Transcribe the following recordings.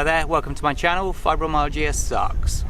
Hello there, welcome to my channel. Fibromyalgia sucks.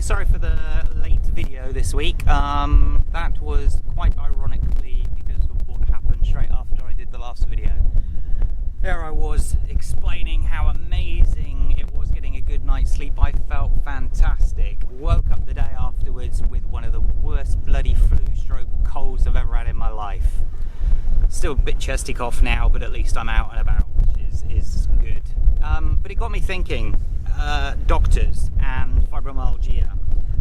Sorry for the late video this week. That was quite ironically because of what happened straight after I did the last video. There I was explaining how amazing it was getting a good night's sleep. I felt fantastic. Woke up the day afterwards with one of the worst bloody flu stroke colds I've ever had in my life. Still a bit chesty cough now, but at least I'm out and about, which is good. But it got me thinking, doctors and fibromyalgia. I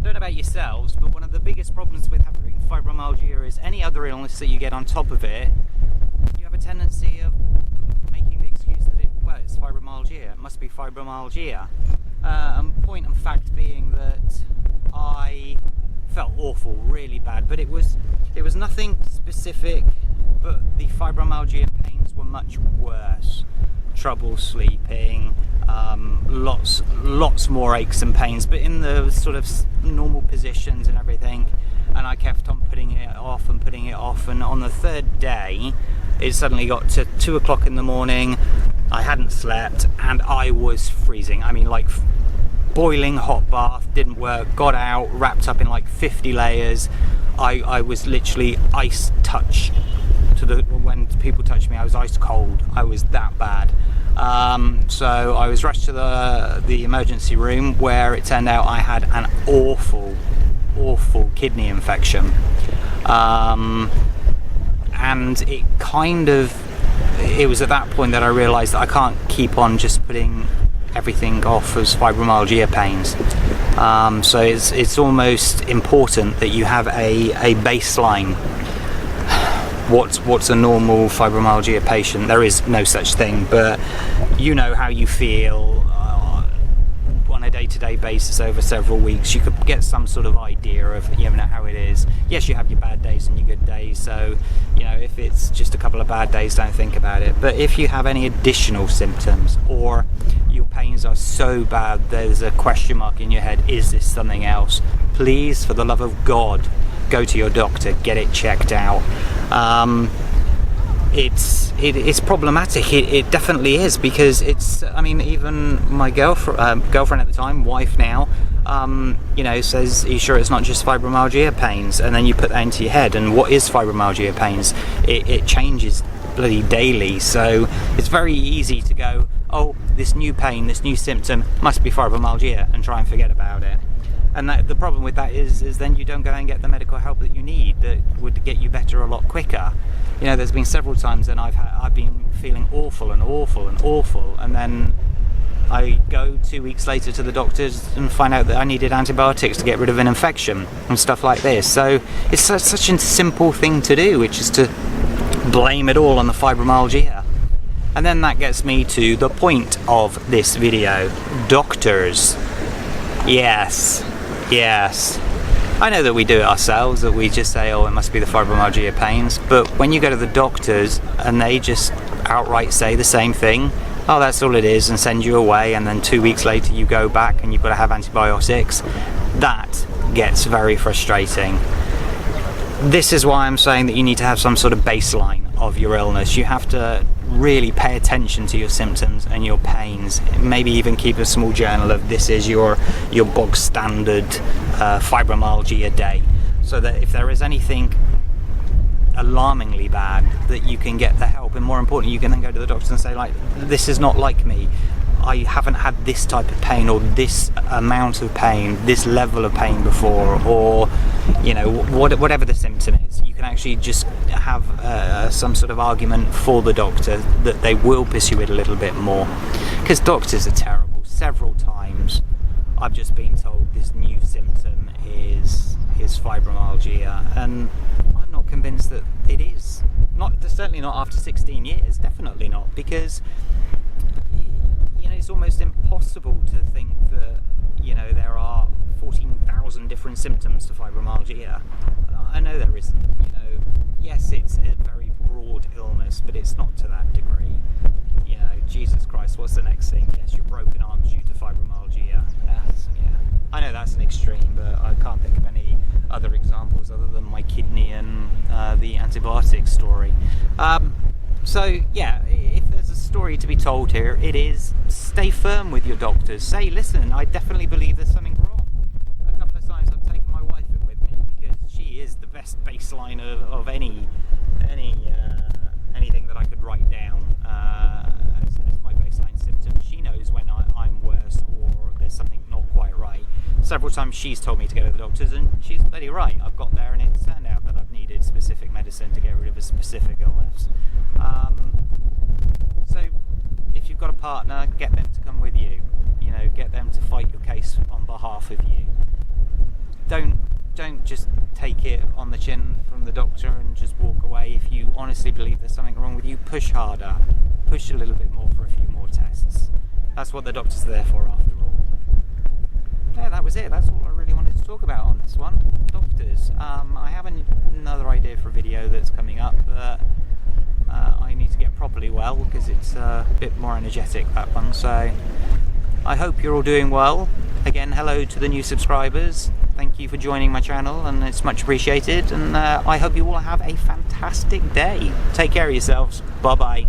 don't know about yourselves, but one of the biggest problems with having fibromyalgia is any other illness that you get on top of it, you have a tendency of making the excuse that it's fibromyalgia, it must be fibromyalgia. Point and fact being that I felt awful, really bad, but it was nothing specific, but the fibromyalgia pains were much worse. Trouble sleeping, lots more aches and pains, but in the sort of normal positions and everything, and I kept on putting it off, and on the third day it suddenly got to 2 o'clock in the morning. I hadn't slept and I was freezing. I mean, like boiling hot bath, didn't work, got out, wrapped up in like 50 layers. I was literally ice touch. When people touched me, I was ice cold. I was that bad. So I was rushed to the emergency room, where it turned out I had an awful kidney infection, and it was at that point that I realised that I can't keep on just putting everything off as fibromyalgia pains. So it's almost important that you have a baseline. What's a normal fibromyalgia patient? There is no such thing, but you know how you feel on a day-to-day basis over several weeks. You could get some sort of idea of how it is. Yes, you have your bad days and your good days, so if it's just a couple of bad days, don't think about it. But if you have any additional symptoms, or your pains are so bad there's a question mark in your head, is this something else? Please, for the love of God, go to your doctor, get it checked out. It's problematic. It definitely is, because even my girlfriend at the time, wife now, says, are you sure it's not just fibromyalgia pains? And then you put that into your head, and what is fibromyalgia pains? It changes bloody daily, so it's very easy to go, oh, this new pain, this new symptom must be fibromyalgia, and try and forget about it. And the problem with that is then you don't go and get the medical help that you need, that would get you better a lot quicker. There's been several times and I've been feeling awful, and then I go 2 weeks later to the doctors and find out that I needed antibiotics to get rid of an infection and stuff like this. So it's such a simple thing to do, which is to blame it all on the fibromyalgia. And then that gets me to the point of this video. Doctors. Yes. I know that we do it ourselves, that we just say, oh, it must be the fibromyalgia pains, but when you go to the doctors and they just outright say the same thing, oh, that's all it is, and send you away, and then 2 weeks later you go back and you've got to have antibiotics, That gets very frustrating. This is why I'm saying that you need to have some sort of baseline of your illness. You have to really pay attention to your symptoms and your pains. Maybe even keep a small journal of this is your bog standard fibromyalgia day, so that if there is anything alarmingly bad, that you can get the help, and more importantly, you can then go to the doctor and say, like, this is not like me. I haven't had this type of pain, or this amount of pain, this level of pain before, or whatever the symptom is. You can actually just have some sort of argument for the doctor that they will pursue it a little bit more, because doctors are terrible. Several times I've just been told this new symptom is fibromyalgia, and I'm not convinced that it is. Certainly not after 16 years, definitely not, because it's almost impossible to think that there are 14,000 different symptoms to fibromyalgia. I know there isn't. Yes, it's a very broad illness, but it's not to that degree. Jesus Christ, what's the next thing? Yes, your broken arms due to fibromyalgia. I know that's an extreme, but I can't think of any other examples other than my kidney and the antibiotic story. So yeah, if there's a story to be told here, it is stay firm with your doctors. Say, listen, I definitely believe there's something wrong. A couple of times I've taken my wife in with me, because she is the best baseline of anything that I could write down as my baseline symptom. She knows when I'm worse or there's something not quite right. Several times she's told me to go to the doctors, and she's bloody right. I've got there and it's turned out that I've needed specific medicine to get rid of a specific illness. So if you've got a partner, get them to come with you. Get them to fight your case on behalf of you. Don't just take it on the chin from the doctor and just walk away. If you honestly believe there's something wrong with you, push harder. Push a little bit more for a few more tests. That's what the doctors are there for, after all. Yeah, that was it. That's all I really wanted to talk about on this one. Doctors. I have another idea for a video that's coming up, but I need to get properly well, because it's a bit more energetic, that one. So I hope you're all doing well. Again, hello to the new subscribers. Thank you for joining my channel, and it's much appreciated. And I hope you all have a fantastic day. Take care of yourselves. Bye bye.